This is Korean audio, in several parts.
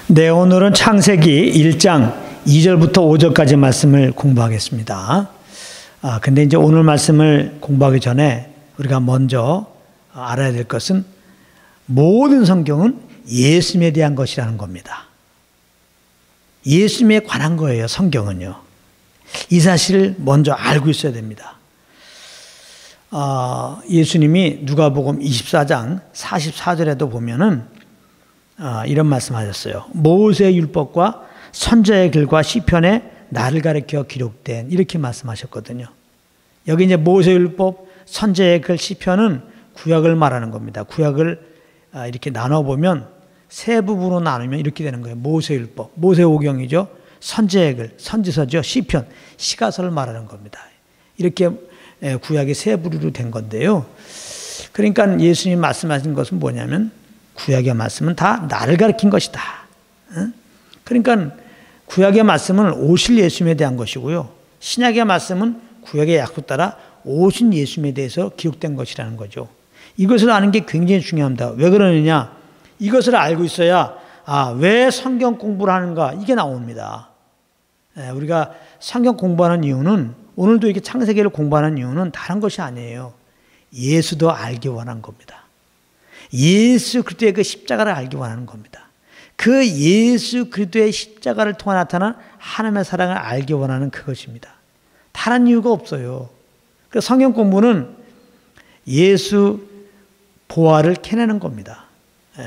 네, 오늘은 창세기 1장 2절부터 5절까지 말씀을 공부하겠습니다. 근데 이제 오늘 말씀을 공부하기 전에 우리가 먼저 알아야 될 것은 모든 성경은 예수님에 대한 것이라는 겁니다. 예수님에 관한 거예요, 성경은요. 이 사실을 먼저 알고 있어야 됩니다. 예수님이 누가복음 24장 44절에도 보면은 이런 말씀하셨어요. 모세의 율법과 선지자의 글과 시편에 나를 가리켜 기록된, 이렇게 말씀하셨거든요. 여기 이제 모세의 율법, 선지자의 글, 시편은 구약을 말하는 겁니다. 구약을 이렇게 나눠보면 세 부분으로 나누면 이렇게 되는 거예요. 모세의 율법, 모세오경이죠. 선지자의 글, 선지서죠. 시편, 시가서를 말하는 겁니다. 이렇게 구약이 세 부류로 된 건데요. 그러니까 예수님이 말씀하신 것은 뭐냐면 구약의 말씀은 다 나를 가리킨 것이다. 그러니까 구약의 말씀은 오실 예수님에 대한 것이고요. 신약의 말씀은 구약의 약속 따라 오신 예수님에 대해서 기록된 것이라는 거죠. 이것을 아는 게 굉장히 중요합니다. 왜 그러느냐? 이것을 알고 있어야 왜 성경 공부를 하는가? 이게 나옵니다. 우리가 성경 공부하는 이유는, 오늘도 이렇게 창세기를 공부하는 이유는 다른 것이 아니에요. 예수도 알기 원한 겁니다. 예수 그리스도의 그 십자가를 알기 원하는 겁니다. 그 예수 그리스도의 십자가를 통해 나타난 하나님의 사랑을 알기 원하는 그것입니다. 다른 이유가 없어요. 그 성경 공부는 예수 보화를 캐내는 겁니다.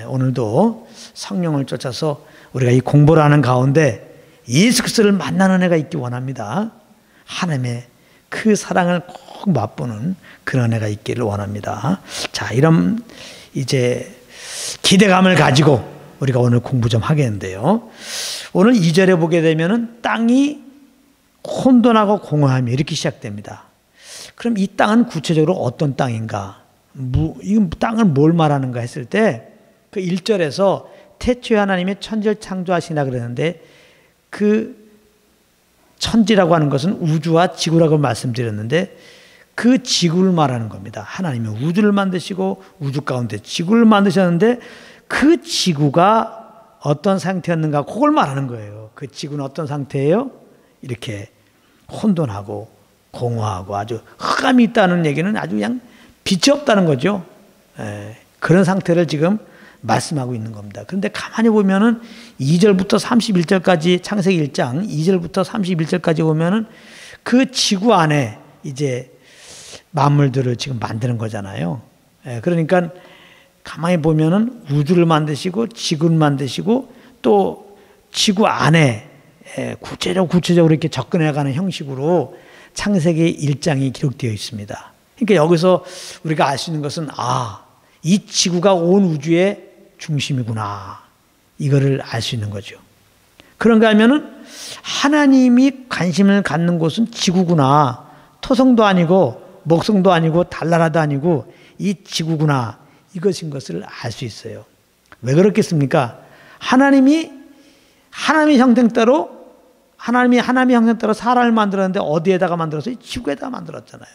오늘도 성령을 쫓아서 우리가 이 공부를 하는 가운데 예수 그리스도를 만나는 애가 있기 원합니다. 하나님의 그 사랑을 꼭 맛보는 그런 애가 있기를 원합니다. 자, 이런 이제 기대감을 가지고 우리가 오늘 공부 좀 하겠는데요. 오늘 2절에 보게 되면은 땅이 혼돈하고 공허하며 이렇게 시작됩니다. 그럼 이 땅은 구체적으로 어떤 땅인가? 이 땅을 뭘 말하는가 했을 때 그 1절에서 태초에 하나님의 천지를 창조하시나 그러는데, 그 천지라고 하는 것은 우주와 지구라고 말씀드렸는데 그 지구를 말하는 겁니다. 하나님이 우주를 만드시고 우주 가운데 지구를 만드셨는데 그 지구가 어떤 상태였는가, 그걸 말하는 거예요. 그 지구는 어떤 상태예요? 이렇게 혼돈하고 공허하고 아주 흑암이 있다는 얘기는 아주 그냥 빛이 없다는 거죠. 그런 상태를 지금 말씀하고 있는 겁니다. 그런데 가만히 보면은 2절부터 31절까지, 창세기 1장 2절부터 31절까지 보면은 그 지구 안에 이제 만물들을 지금 만드는 거잖아요. 그러니까 가만히 보면은 우주를 만드시고 지구를 만드시고 또 지구 안에 구체적으로 이렇게 접근해가는 형식으로 창세기 1장이 기록되어 있습니다. 그러니까 여기서 우리가 알 수 있는 것은 이 지구가 온 우주의 중심이구나, 이거를 알 수 있는 거죠. 그런가 하면은 하나님이 관심을 갖는 곳은 지구구나, 토성도 아니고 목성도 아니고 달나라도 아니고 이 지구구나, 이것인 것을 알 수 있어요. 왜 그렇겠습니까? 하나님의 형상대로, 하나님의 형상대로 사람을 만들었는데 어디에다가 만들었어요? 지구에다가 만들었잖아요.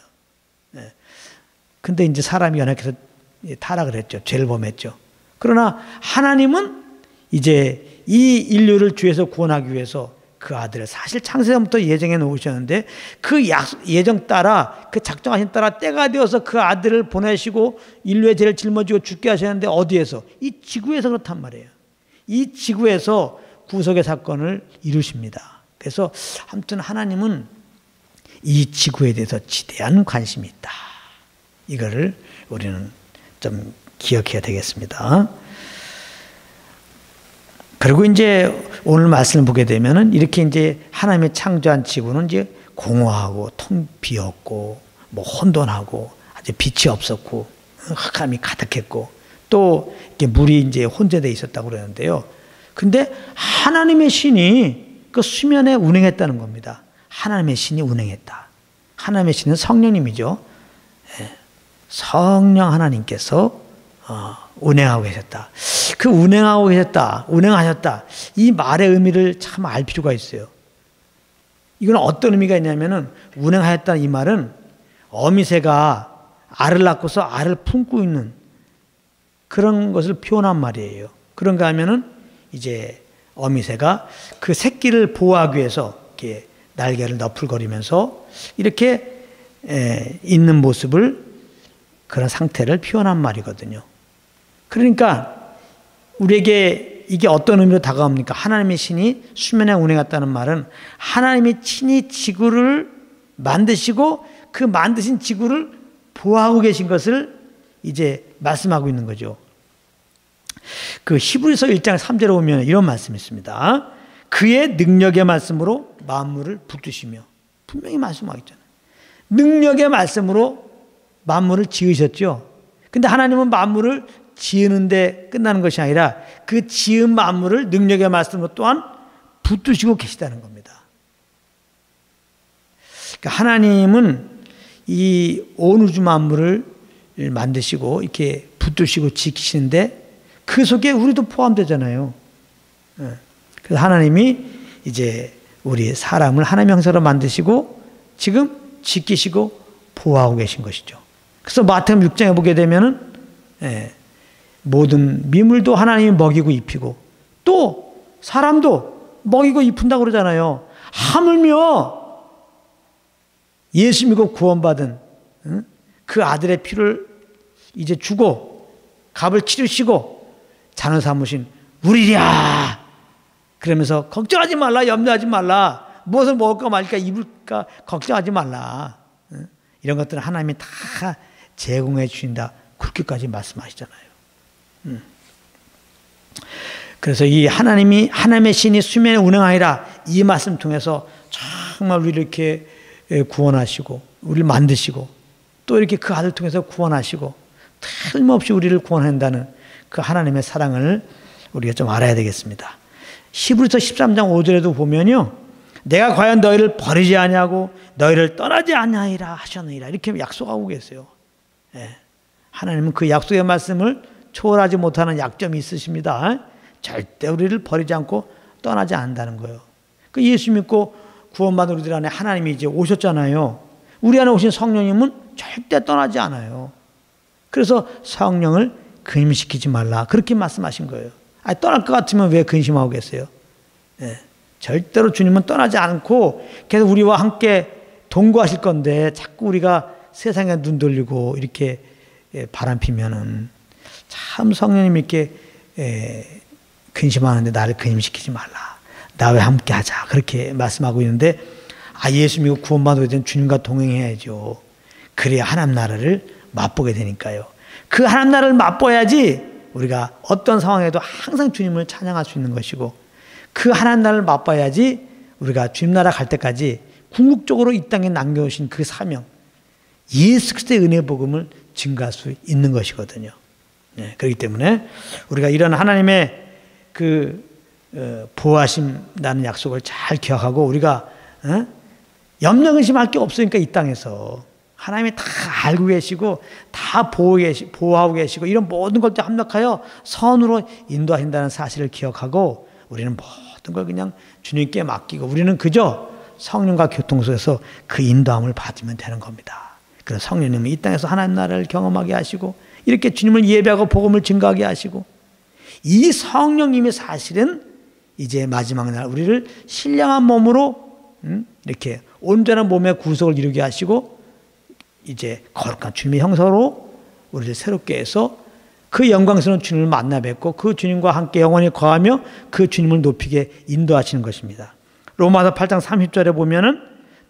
근데 이제 사람이 연약해서 타락을 했죠. 죄를 범했죠. 그러나 하나님은 이제 이 인류를 죄에서 구원하기 위해서 그 아들을 사실 창세전부터 예정해 놓으셨는데 그 예정 따라, 그 작정하신 따라 때가 되어서 그 아들을 보내시고 인류의 죄를 짊어지고 죽게 하셨는데 어디에서? 이 지구에서 그렇단 말이에요. 이 지구에서 구속의 사건을 이루십니다. 그래서 아무튼 하나님은 이 지구에 대해서 지대한 관심이 있다. 이거를 우리는 좀 기억해야 되겠습니다. 그리고 이제 오늘 말씀을 보게 되면은 이렇게 이제 하나님의 창조한 지구는 이제 공허하고 텅 비었고 뭐 혼돈하고 아주 빛이 없었고 흑암이 가득했고 또 이렇게 물이 이제 혼재되어 있었다고 그러는데요. 근데 하나님의 신이 그 수면에 운행했다는 겁니다. 하나님의 신이 운행했다. 하나님의 신은 성령님이죠. 성령 하나님께서 운행하고 계셨다. 그 운행하고 계셨다, 운행하셨다, 이 말의 의미를 참 알 필요가 있어요. 이건 어떤 의미가 있냐면은, 운행하였다 이 말은 어미새가 알을 낳고서 알을 품고 있는 그런 것을 표현한 말이에요. 그런가 하면은 이제 어미새가 그 새끼를 보호하기 위해서 이렇게 날개를 너풀거리면서 이렇게 있는 모습을, 그런 상태를 표현한 말이거든요. 그러니까 우리에게 이게 어떤 의미로 다가옵니까? 하나님의 신이 수면에 운행했다는 말은 하나님이 친히 지구를 만드시고 그 만드신 지구를 보호하고 계신 것을 이제 말씀하고 있는 거죠. 그 히브리서 1장 3절에 보면 이런 말씀이 있습니다. 그의 능력의 말씀으로 만물을 붙드시며, 분명히 말씀하고 있잖아요. 능력의 말씀으로 만물을 지으셨죠. 근데 하나님은 만물을 지으는데 끝나는 것이 아니라 그 지은 만물을 능력의 말씀으로 또한 붙드시고 계시다는 겁니다. 그러니까 하나님은 이 온 우주 만물을 만드시고 이렇게 붙드시고 지키시는데 그 속에 우리도 포함되잖아요. 그래서 하나님이 이제 우리 사람을 하나님의 형상으로 만드시고 지금 지키시고 보호하고 계신 것이죠. 그래서 마태복음 6장에 보게 되면은 모든 미물도 하나님이 먹이고 입히고 또 사람도 먹이고 입힌다고 그러잖아요. 하물며 예수 믿고 구원받은 그 아들의 피를 이제 주고 값을 치르시고 자녀 삼으신 우리랴 그러면서 걱정하지 말라, 염려하지 말라, 무엇을 먹을까 말까 입을까 걱정하지 말라, 이런 것들은 하나님이 다 제공해 주신다, 그렇게까지 말씀하시잖아요. 그래서 이 하나님의 신이 수면에 운행하리라, 이 말씀 통해서 정말 우리를 이렇게 구원하시고 우리를 만드시고 또 이렇게 그 아들 통해서 구원하시고 틀림없이 우리를 구원한다는 그 하나님의 사랑을 우리가 좀 알아야 되겠습니다. 히브리서 13장 5절에도 보면요, 내가 과연 너희를 버리지 아니하고 너희를 떠나지 아니하리라 하셨느니라, 이렇게 약속하고 계세요. 하나님은 그 약속의 말씀을 초월하지 못하는 약점이 있으십니다. 절대 우리를 버리지 않고 떠나지 않는다는 거예요. 그 예수 믿고 구원받은 우리들 안에 하나님이 이제 오셨잖아요. 우리 안에 오신 성령님은 절대 떠나지 않아요. 그래서 성령을 근심시키지 말라, 그렇게 말씀하신 거예요. 아니, 떠날 것 같으면 왜 근심하고 계세요? 절대로 주님은 떠나지 않고 계속 우리와 함께 동거하실 건데 자꾸 우리가 세상에 눈 돌리고 이렇게 바람 피면은 참 성령님이 이렇게 근심하는데 나를 근심시키지 말라, 나와 함께 하자, 그렇게 말씀하고 있는데, 예수 믿고 구원받게 된 주님과 동행해야죠. 그래야 하나님 나라를 맛보게 되니까요. 그 하나님 나라를 맛봐야지 우리가 어떤 상황에도 항상 주님을 찬양할 수 있는 것이고, 그 하나님 나라를 맛봐야지 우리가 주님 나라 갈 때까지 궁극적으로 이 땅에 남겨오신 그 사명, 예수 그리스도의 은혜 복음을 증가할 수 있는 것이거든요. 그렇기 때문에 우리가 이런 하나님의 그 보호하신다는 약속을 잘 기억하고, 우리가 염려 근심할 게 없으니까 이 땅에서 하나님이 다 알고 계시고 다 보호하고 계시고 이런 모든 것들 합력하여 선으로 인도하신다는 사실을 기억하고, 우리는 모든 걸 그냥 주님께 맡기고 우리는 그저 성령과 교통 속에서 그 인도함을 받으면 되는 겁니다. 그래서 성령님은 이 땅에서 하나님 나라를 경험하게 하시고 이렇게 주님을 예배하고 복음을 증거하게 하시고, 이 성령님이 사실은 이제 마지막 날 우리를 신령한 몸으로 이렇게 온전한 몸의 구속을 이루게 하시고 이제 거룩한 주님의 형상으로 우리를 새롭게 해서 그 영광스러운 주님을 만나 뵙고 그 주님과 함께 영원히 거하며 그 주님을 높이게 인도하시는 것입니다. 로마서 8장 30절에 보면은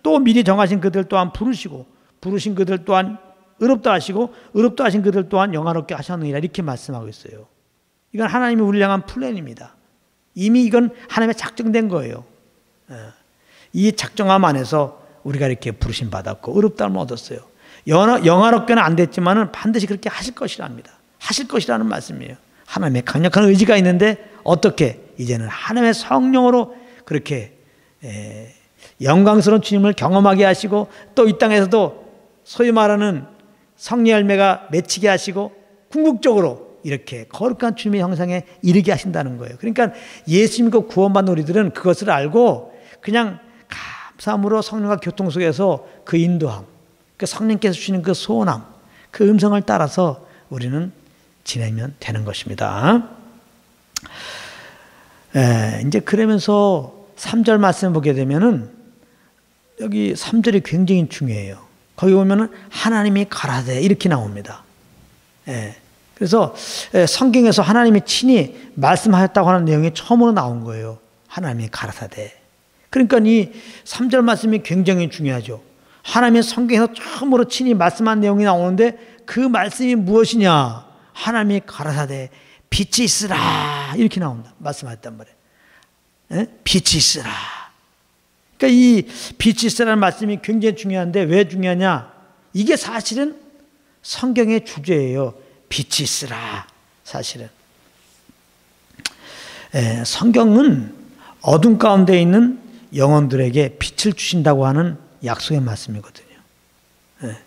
또 미리 정하신 그들 또한 부르시고 부르신 그들 또한 의롭다 하시고 의롭다 하신 그들 또한 영화롭게 하셨느니라, 이렇게 말씀하고 있어요. 이건 하나님이 우리를 향한 플랜입니다. 이미 이건 하나님의 작정된 거예요. 이 작정함 안에서 우리가 이렇게 부르심 받았고 의롭다함을 얻었어요. 영화롭게는 안 됐지만은 반드시 그렇게 하실 것이랍니다. 하실 것이라는 말씀이에요. 하나님의 강력한 의지가 있는데 어떻게 이제는 하나님의 성령으로 그렇게 영광스러운 주님을 경험하게 하시고 또 이 땅에서도 소위 말하는 성령 열매가 맺히게 하시고 궁극적으로 이렇게 거룩한 주님의 형상에 이르게 하신다는 거예요. 그러니까 예수 믿고 구원받는 우리들은 그것을 알고 그냥 감사함으로 성령과 교통 속에서 그 인도함, 그 성령께서 주시는 그 소원함, 그 음성을 따라서 우리는 지내면 되는 것입니다. 이제 그러면서 3절 말씀 보게 되면은 여기 3절이 굉장히 중요해요. 거기 보면은 하나님이 가라되 이렇게 나옵니다. 그래서 성경에서 하나님이 친히 말씀하셨다고 하는 내용이 처음으로 나온 거예요. 하나님이 가라사대. 그러니까 이 3절 말씀이 굉장히 중요하죠. 하나님이 성경에서 처음으로 친히 말씀한 내용이 나오는데 그 말씀이 무엇이냐? 하나님이 가라사대 빛이 있으라 이렇게 나온다. 말씀하셨단 말이에요. 빛이 있으라. 그러니까 이 빛이 있으라는 말씀이 굉장히 중요한데 왜 중요하냐? 이게 사실은 성경의 주제예요. 빛이 있으라. 사실은 성경은 어둠 가운데 있는 영혼들에게 빛을 주신다고 하는 약속의 말씀이거든요.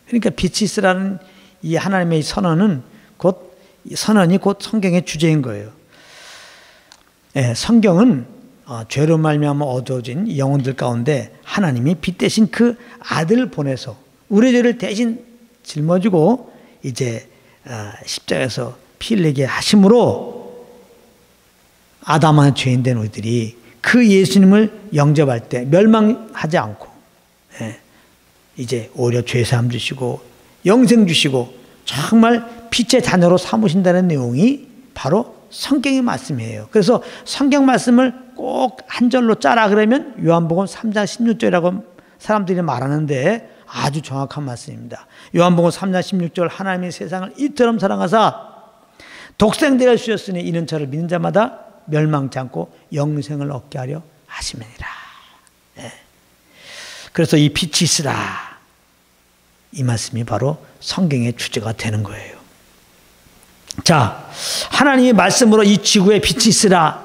그러니까 빛이 있으라는 이 하나님의 선언은 선언이 곧 성경의 주제인 거예요. 성경은 죄로 말미암아 어두워진 영혼들 가운데 하나님이 빛 대신 그 아들을 보내서 우리 죄를 대신 짊어지고 이제 십자가에서 피 흘리게 하심으로 아담한 죄인된 우리들이 그 예수님을 영접할 때 멸망하지 않고 이제 오히려 죄사함 주시고 영생 주시고 정말 빛의 자녀로 삼으신다는 내용이 바로 성경의 말씀이에요. 그래서 성경 말씀을 꼭 한 절로 짜라 그러면 요한복음 3장 16절이라고 사람들이 말하는데 아주 정확한 말씀입니다. 요한복음 3장 16절 하나님이 세상을 이처럼 사랑하사 독생자를 주셨으니 이는 저를 믿는 자마다 멸망치 않고 영생을 얻게 하려 하심이니라. 그래서 이 빛이 있으라 이 말씀이 바로 성경의 주제가 되는 거예요. 자, 하나님의 말씀으로 이 지구에 빛이 있으라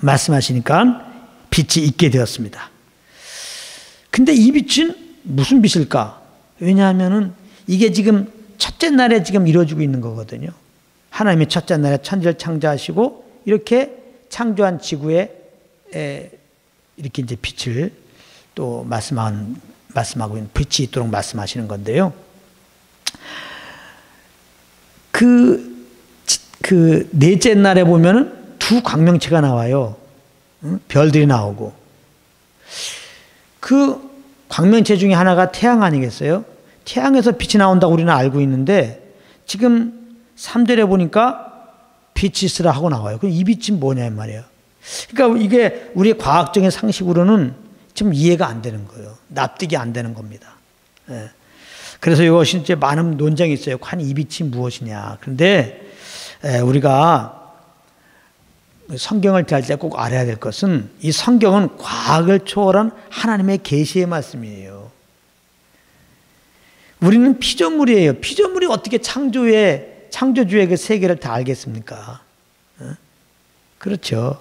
말씀하시니까 빛이 있게 되었습니다. 근데 이 빛은 무슨 빛일까? 왜냐하면은 이게 지금 첫째 날에 지금 이루어지고 있는 거거든요. 하나님이 첫째 날에 천지를 창조하시고 이렇게 창조한 지구에 이렇게 이제 빛을 또 말씀하고 있는 빛이 있도록 말씀하시는 건데요. 그 넷째 날에 보면은 두 광명체가 나와요. 별들이 나오고. 그 광명체 중에 하나가 태양 아니겠어요? 태양에서 빛이 나온다고 우리는 알고 있는데 지금 3절에 보니까 빛이 있으라 하고 나와요. 그럼 이 빛이 뭐냐 이 말이에요. 그러니까 이게 우리 과학적인 상식으로는 좀 이해가 안 되는 거예요. 납득이 안 되는 겁니다. 그래서 이것이 이제 많은 논쟁이 있어요. 과연 이 빛이 무엇이냐. 그런데 우리가 성경을 대할 때 꼭 알아야 될 것은 이 성경은 과학을 초월한 하나님의 계시의 말씀이에요. 우리는 피조물이에요. 피조물이 어떻게 창조주의 그 세계를 다 알겠습니까? 그렇죠.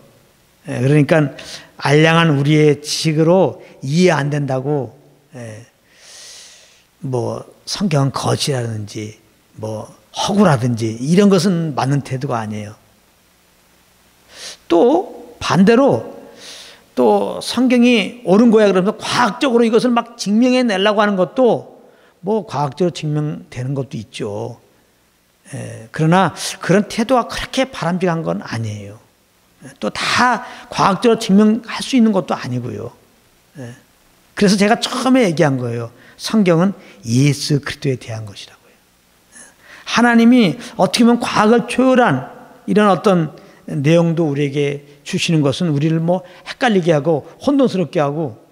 그러니까 알량한 우리의 지식으로 이해 안 된다고 뭐 성경은 거짓이라든지 뭐 허구라든지 이런 것은 맞는 태도가 아니에요. 또 반대로 또 성경이 옳은 거야 그러면서 과학적으로 이것을 막 증명해 내려고 하는 것도 뭐 과학적으로 증명되는 것도 있죠. 그러나 그런 태도가 그렇게 바람직한 건 아니에요. 또 다 과학적으로 증명할 수 있는 것도 아니고요. 그래서 제가 처음에 얘기한 거예요. 성경은 예수 그리스도에 대한 것이라고요. 하나님이 어떻게 보면 과학을 초월한 이런 어떤 내용도 우리에게 주시는 것은 우리를 뭐 헷갈리게 하고 혼돈스럽게 하고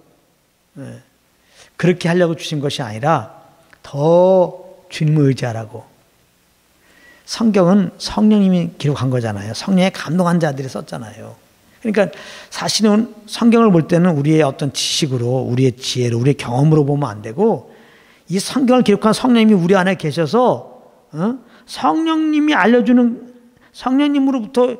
그렇게 하려고 주신 것이 아니라 더 주님을 의지하라고. 성경은 성령님이 기록한 거잖아요. 성령에 감동한 자들이 썼잖아요. 그러니까 사실은 성경을 볼 때는 우리의 어떤 지식으로, 우리의 지혜로, 우리의 경험으로 보면 안 되고 이 성경을 기록한 성령님이 우리 안에 계셔서 성령님이 알려주는 성령님으로부터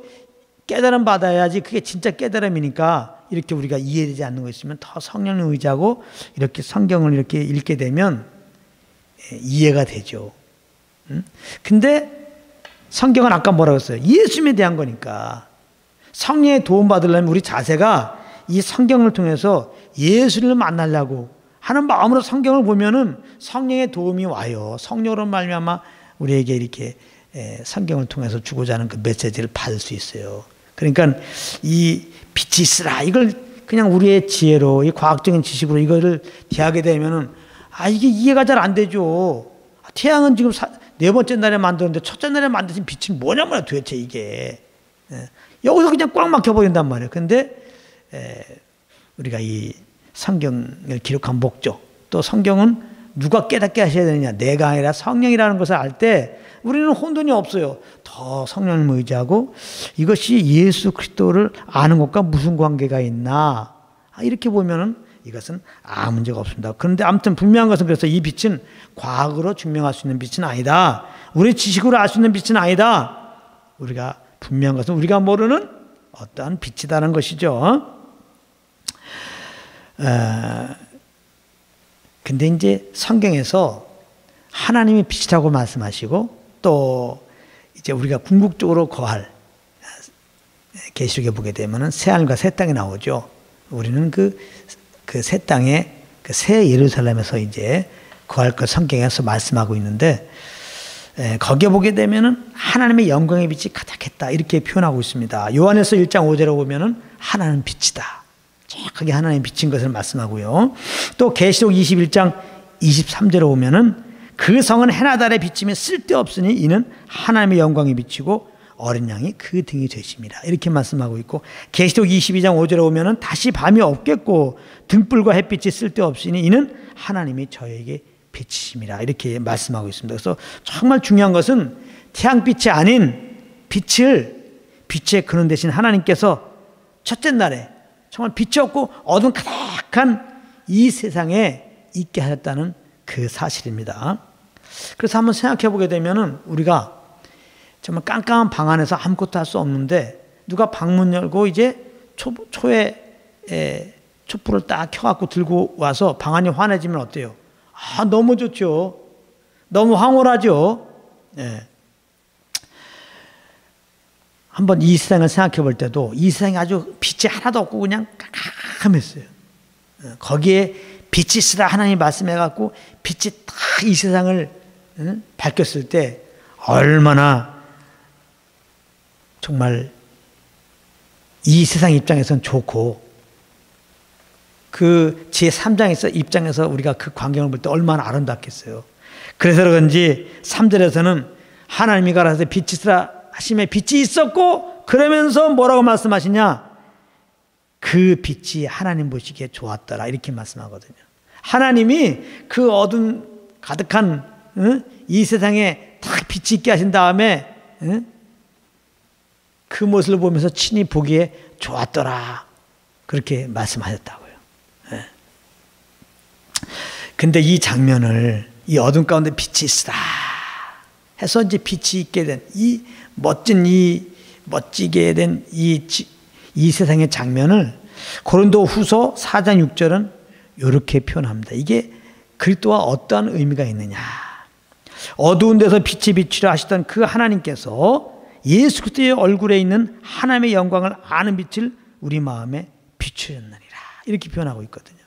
깨달음 받아야지 그게 진짜 깨달음이니까 이렇게 우리가 이해되지 않는 거 있으면 더 성령을 의지하고 이렇게 성경을 이렇게 읽게 되면 이해가 되죠. 근데 성경은 아까 뭐라고 했어요? 예수님에 대한 거니까 성령의 도움 받으려면 우리 자세가 이 성경을 통해서 예수를 만나려고 하는 마음으로 성경을 보면은 성령의 도움이 와요. 성령으로 말미암아 우리에게 이렇게 성경을 통해서 주고자 하는 그 메시지를 받을 수 있어요. 그러니까 이 빛이 있으라 이걸 그냥 우리의 지혜로 이 과학적인 지식으로 이거를 대하게 되면은 이게 이해가 잘 안 되죠. 태양은 지금 네 번째 날에 만들었는데 첫째 날에 만드신 빛이 뭐냐면 도대체 이게 여기서 그냥 꽉 막혀버린단 말이에요. 근데 우리가 이 성경을 기록한 목적, 또 성경은 누가 깨닫게 하셔야 되느냐, 내가 아니라 성령이라는 것을 알 때 우리는 혼돈이 없어요. 더 성령을 의지하고 이것이 예수 그리스도를 아는 것과 무슨 관계가 있나, 이렇게 보면은 이것은 아무 문제가 없습니다. 그런데 아무튼 분명한 것은, 그래서 이 빛은 과학으로 증명할 수 있는 빛은 아니다. 우리 지식으로 알 수 있는 빛은 아니다. 우리가 분명한 것은 우리가 모르는 어떠한 빛이다는 것이죠. 근데 이제 성경에서 하나님이 빛이라고 말씀하시고, 또 이제 우리가 궁극적으로 거할 계시록에 보게 되면은 새 하늘과 새 땅이 나오죠. 우리는 그 새 땅에, 그 새 예루살렘에서 이제 거할 것 성경에서 말씀하고 있는데, 거기에 보게 되면은 하나님의 영광의 빛이 가득했다 이렇게 표현하고 있습니다. 요한에서 1장 5절에 보면은 하나는 빛이다, 정확하게 하나님 빛인 것을 말씀하고요. 또 계시록 21장 23절에 보면은 그 성은 해나 달에 비치면 쓸데없으니 이는 하나님의 영광이 비치고 어린 양이 그 등이 되십니다, 이렇게 말씀하고 있고, 계시록 22장 5절에 보면은 다시 밤이 없겠고 등불과 햇빛이 쓸데없으니 이는 하나님이 저에게 빛이십니다, 이렇게 말씀하고 있습니다. 그래서 정말 중요한 것은 태양빛이 아닌 빛의 근원 대신 하나님께서 첫째 날에 정말 빛이 없고 어둠 가득한 이 세상에 있게 하셨다는 그 사실입니다. 그래서 한번 생각해 보게 되면은 우리가 정말 깜깜한 방 안에서 아무것도 할 수 없는데 누가 방문 열고 이제 촛불을 딱 켜갖고 들고 와서 방 안이 환해지면 어때요? 너무 좋죠. 너무 황홀하죠. 한번 이 세상을 생각해 볼 때도 이 세상에 아주 빛이 하나도 없고 그냥 깜깜했어요. 거기에 빛이 있으라 하나님이 말씀해갖고 빛이 딱 이 세상을 밝혔을 때 얼마나 정말 이 세상 입장에서는 좋고, 그 제3장에서 입장에서 우리가 그 광경을 볼 때 얼마나 아름답겠어요. 그래서 그런지 3절에서는 하나님이 가라사대 빛이 있으라 하심에 빛이 있었고, 그러면서 뭐라고 말씀하시냐, 그 빛이 하나님 보시기에 좋았더라 이렇게 말씀하거든요. 하나님이 그 어둠 가득한 이 세상에 딱 빛이 있게 하신 다음에 그 모습을 보면서 친히 보기에 좋았더라 그렇게 말씀하셨다고요. 근데 이 장면을, 이 어둠 가운데 빛이 있으라 해서 이제 빛이 있게 된 이 멋지게 된 이 세상의 장면을 고린도 후서 4장 6절은 이렇게 표현합니다. 이게 그리스도와 어떠한 의미가 있느냐. 어두운 데서 빛이 비추려 하시던 그 하나님께서 예수 그리스도의 얼굴에 있는 하나님의 영광을 아는 빛을 우리 마음에 비추셨느니라 이렇게 표현하고 있거든요.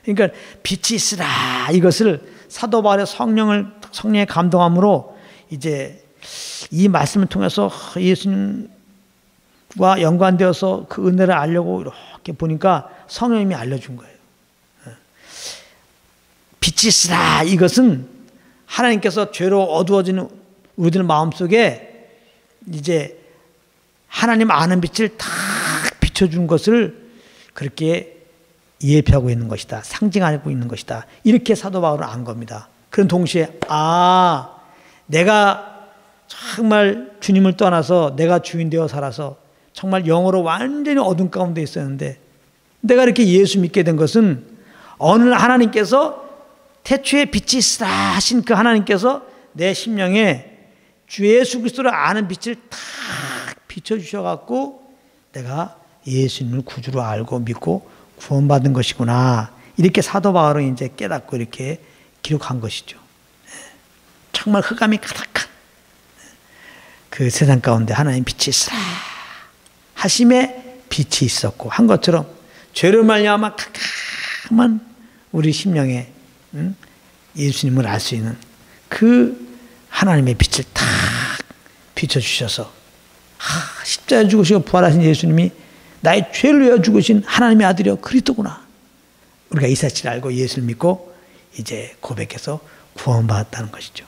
그러니까 빛이 있으라, 이것을 사도 바울의 성령의 감동함으로 이제 이 말씀을 통해서 예수님과 연관되어서 그 은혜를 알려고 이렇게 보니까 성령님이 알려준 거예요. 빛이 있으라, 이것은 하나님께서 죄로 어두워지는 우리들 마음속에 이제 하나님 아는 빛을 탁 비춰준 것을 그렇게 예표하고 있는 것이다, 상징하고 있는 것이다, 이렇게 사도 바울은 안 겁니다. 그런 동시에 내가 정말 주님을 떠나서 내가 주인 되어 살아서 정말 영으로 완전히 어둠 가운데 있었는데 내가 이렇게 예수 믿게 된 것은 어느 날 하나님께서 태초에 빛이 있으라 하신 그 하나님께서 내 심령에 주 예수 그리스도를 아는 빛을 탁 비춰주셔갖고 내가 예수님을 구주로 알고 믿고 구원받은 것이구나, 이렇게 사도 바울은 이제 깨닫고 이렇게 기록한 것이죠. 정말 흑암이 가득한 그 세상 가운데 하나님 빛이 있으라 하심에 빛이 있었고 한 것처럼 죄를 말미암아 캄캄한 우리 심령에 예수님을 알 수 있는 그 하나님의 빛을 탁 비춰주셔서 십자가에 죽으시고 부활하신 예수님이 나의 죄를 위하여 죽으신 하나님의 아들이여 그리스도구나. 우리가 이 사실을 알고 예수를 믿고 이제 고백해서 구원받았다는 것이죠.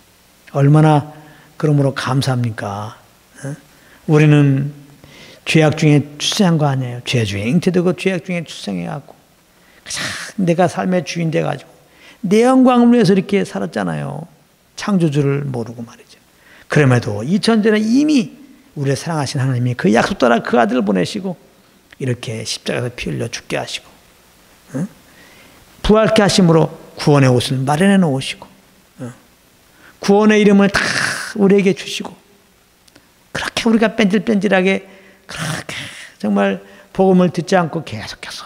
얼마나 그러므로 감사합니까? 우리는 죄악 중에 출생한 거 아니에요. 죄 중에 잉태되고 죄악 중에 출생해갖고 내가 삶의 주인 돼가지고 내 영광을 위해서 이렇게 살았잖아요. 창조주를 모르고 말이죠. 그럼에도 2000년 전에 이미 우리를 사랑하신 하나님이 그 약속 따라 그 아들을 보내시고 이렇게 십자가에서 피 흘려 죽게 하시고 부활케 하심으로 구원의 옷을 마련해 놓으시고 구원의 이름을 다 우리에게 주시고 그렇게 우리가 뺀질뺀질하게 그렇게 정말 복음을 듣지 않고 계속해서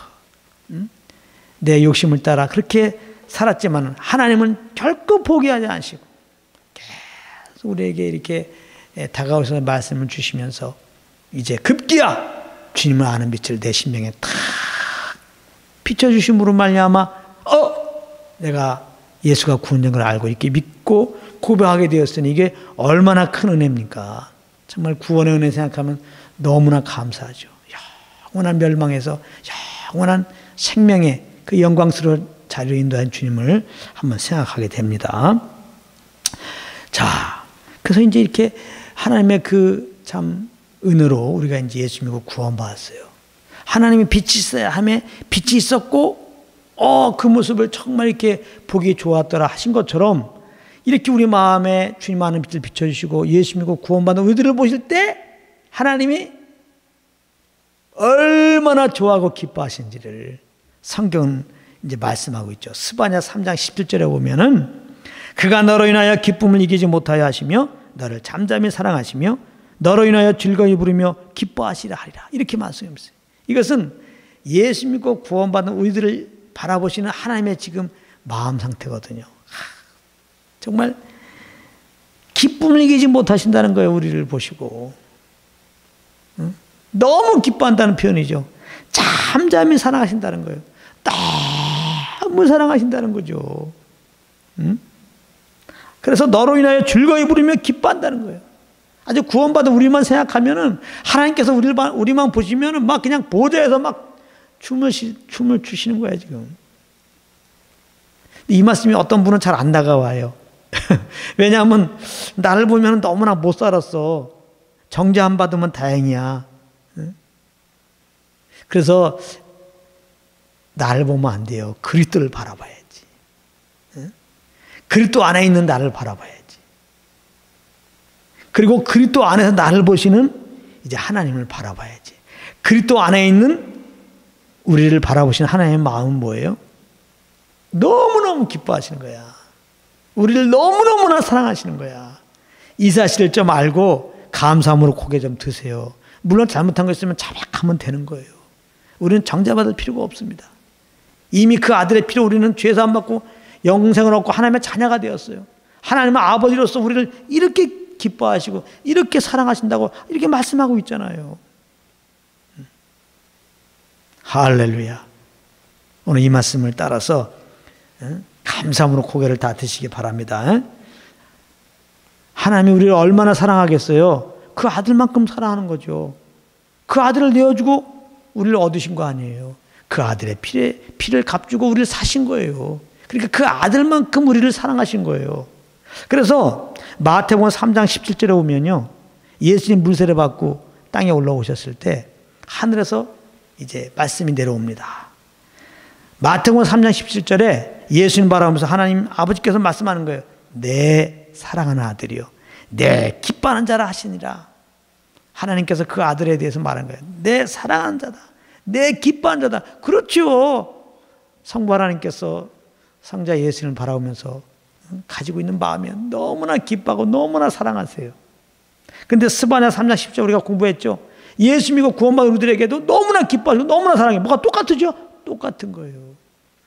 내 욕심을 따라 그렇게 살았지만 하나님은 결코 포기하지 않으시고 계속 우리에게 이렇게 다가오셔서 말씀을 주시면서 이제 급기야 주님을 아는 빛을 내 심령에 탁 비춰주심으로 말미암아 내가 예수가 구원된 걸 알고 이렇게 믿고 고백하게 되었으니 이게 얼마나 큰 은혜입니까? 정말 구원의 은혜 생각하면 너무나 감사하죠. 영원한 멸망에서 영원한 생명의 그 영광스러운 자리로 인도한 주님을 한번 생각하게 됩니다. 자, 그래서 이제 이렇게 하나님의 그 참 은혜로 우리가 이제 예수 믿고 구원받았어요. 하나님이 빛이 있어야 하며 빛이 있었고, 그 모습을 정말 이렇게 보기 좋았더라 하신 것처럼 이렇게 우리 마음에 주님 아는 빛을 비춰주시고 예수 믿고 구원받은 우리들을 보실 때 하나님이 얼마나 좋아하고 기뻐하신지를 성경은 이제 말씀하고 있죠. 스바냐 3장 17절에 보면은 그가 너로 인하여 기쁨을 이기지 못하여 하시며 너를 잠잠히 사랑하시며 너로 인하여 즐거이 부르며 기뻐하시라 하리라. 이렇게 말씀했어요. 이것은 예수 믿고 구원받은 우리들을 바라보시는 하나님의 지금 마음 상태거든요. 정말 기쁨을 이기지 못하신다는 거예요. 우리를 보시고. 너무 기뻐한다는 표현이죠. 잠잠히 사랑하신다는 거예요. 너무 사랑하신다는 거죠. 그래서 너로 인하여 즐거이 부르며 기뻐한다는 거예요. 아주 구원받은 우리만 생각하면은 하나님께서 우리만 보시면은 막 그냥 보좌에서 막 춤을 추시는 거예요, 지금. 이 말씀이 어떤 분은 잘 안 다가와요. 왜냐하면 나를 보면 너무나 못 살았어. 정죄 안 받으면 다행이야. 그래서 나를 보면 안 돼요. 그리스도를 바라봐야지. 그리스도 안에 있는 나를 바라봐야지. 그리고 그리스도 안에서 나를 보시는 이제 하나님을 바라봐야지. 그리스도 안에 있는 우리를 바라보시는 하나님의 마음은 뭐예요? 너무너무 기뻐하시는 거야. 우리를 너무너무나 사랑하시는 거야. 이 사실을 좀 알고 감사함으로 고개 좀 드세요. 물론 잘못한 거 있으면 자백하면 되는 거예요. 우리는 정죄받을 필요가 없습니다. 이미 그 아들의 피로 우리는 죄사함 받고 영생을 얻고 하나님의 자녀가 되었어요. 하나님의 아버지로서 우리를 이렇게 기뻐하시고 이렇게 사랑하신다고 이렇게 말씀하고 있잖아요. 할렐루야. 오늘 이 말씀을 따라서 감사함으로 고개를 다 드시기 바랍니다. 하나님이 우리를 얼마나 사랑하겠어요? 그 아들만큼 사랑하는 거죠. 그 아들을 내어주고 우리를 얻으신 거 아니에요. 그 아들의 피를 값주고 우리를 사신 거예요. 그러니까 그 아들만큼 우리를 사랑하신 거예요. 그래서 마태복음 3장 17절에 보면요. 예수님 물세례 받고 땅에 올라오셨을 때 하늘에서 이제 말씀이 내려옵니다. 마태복음 3장 17절에 예수님 바라보면서 하나님 아버지께서 말씀하는 거예요. 내 사랑하는 아들이요. 내 기뻐하는 자라 하시니라. 하나님께서 그 아들에 대해서 말한 거예요. 내 사랑하는 자다. 내 기뻐하는 자다. 그렇죠. 성부 하나님께서 성자 예수님을 바라보면서 가지고 있는 마음이 너무나 기뻐하고 너무나 사랑하세요. 그런데 스바냐 3장 10절 우리가 공부했죠. 예수 믿고 구원받은 우리들에게도 너무나 기뻐하시고 너무나 사랑해요. 뭐가 똑같으죠? 똑같은 거예요.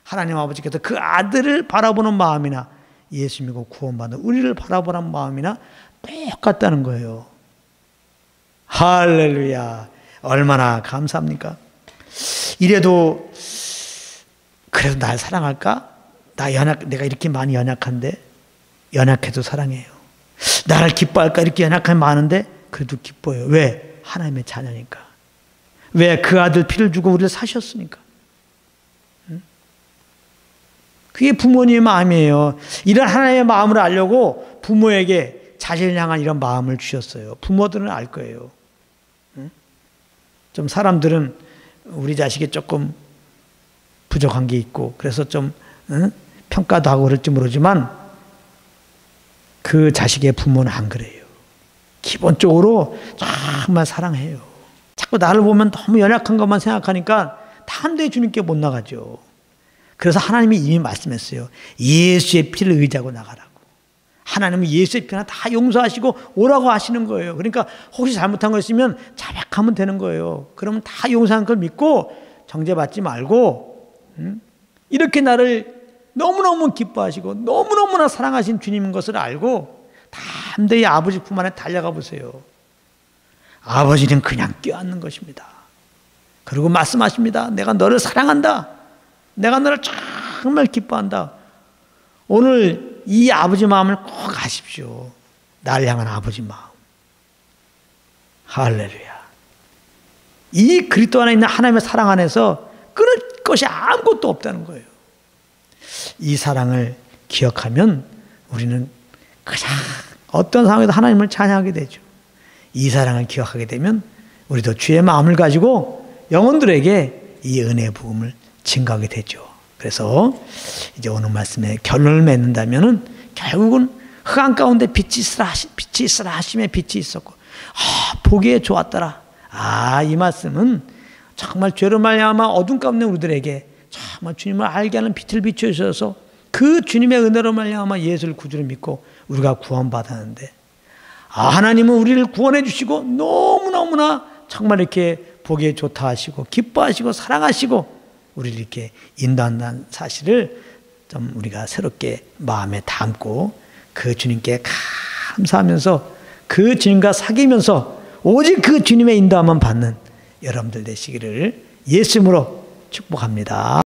하나님 아버지께서 그 아들을 바라보는 마음이나 예수 믿고 구원받은 우리를 바라보는 마음이나 똑같다는 거예요. 할렐루야. 얼마나 감사합니까? 이래도 그래도 날 사랑할까? 내가 이렇게 많이 연약한데 연약해도 사랑해요. 나를 기뻐할까? 이렇게 연약함이 많은데 그래도 기뻐요. 왜? 하나님의 자녀니까. 왜? 그 아들 피를 주고 우리를 사셨으니까. 그게 부모님의 마음이에요. 이런 하나님의 마음을 알려고 부모에게 자신을 향한 이런 마음을 주셨어요. 부모들은 알 거예요. 좀 사람들은 우리 자식이 조금 부족한 게 있고 그래서 좀 평가도 하고 그럴지 모르지만 그 자식의 부모는 안 그래요. 기본적으로 정말 사랑해요. 자꾸 나를 보면 너무 연약한 것만 생각하니까 담대히 주님께 못 나가죠. 그래서 하나님이 이미 말씀했어요. 예수의 피를 의지하고 나가라고. 하나님은 예수의 피나 다 용서하시고 오라고 하시는 거예요. 그러니까 혹시 잘못한 거 있으면 자백하면 되는 거예요. 그러면 다 용서한 걸 믿고 정죄받지 말고 이렇게 나를 너무너무 기뻐하시고 너무너무나 사랑하신 주님인 것을 알고 담대히 아버지 품 안에 달려가 보세요. 아버지는 그냥 껴안는 것입니다. 그리고 말씀하십니다. 내가 너를 사랑한다. 내가 너를 정말 기뻐한다. 오늘 이 아버지 마음을 꼭 아십시오. 나를 향한 아버지 마음. 할렐루야. 이 그리스도 안에 있는 하나님의 사랑 안에서 끊을 것이 아무것도 없다는 거예요. 이 사랑을 기억하면 우리는 가장 어떤 상황에도 하나님을 찬양하게 되죠. 이 사랑을 기억하게 되면 우리도 주의 마음을 가지고 영혼들에게 이 은혜의 복음을 증가하게 되죠. 그래서 이제 오늘 말씀에 결론을 맺는다면은 결국은 흑암 가운데 빛이 있으라 하심에 빛이 있었고 보기에 좋았더라. 이 말씀은 정말 죄로 말미암아 어둠 가운데 우리들에게 정말 주님을 알게 하는 빛을 비춰주셔서 그 주님의 은혜로 말미암아 예수를 구주로 믿고 우리가 구원받았는데 하나님은 우리를 구원해 주시고 너무너무나 정말 이렇게 보기에 좋다 하시고 기뻐하시고 사랑하시고 우리를 이렇게 인도한다는 사실을 좀 우리가 새롭게 마음에 담고 그 주님께 감사하면서 그 주님과 사귀면서 오직 그 주님의 인도함만 받는 여러분들 되시기를 예수 이름으로 축복합니다.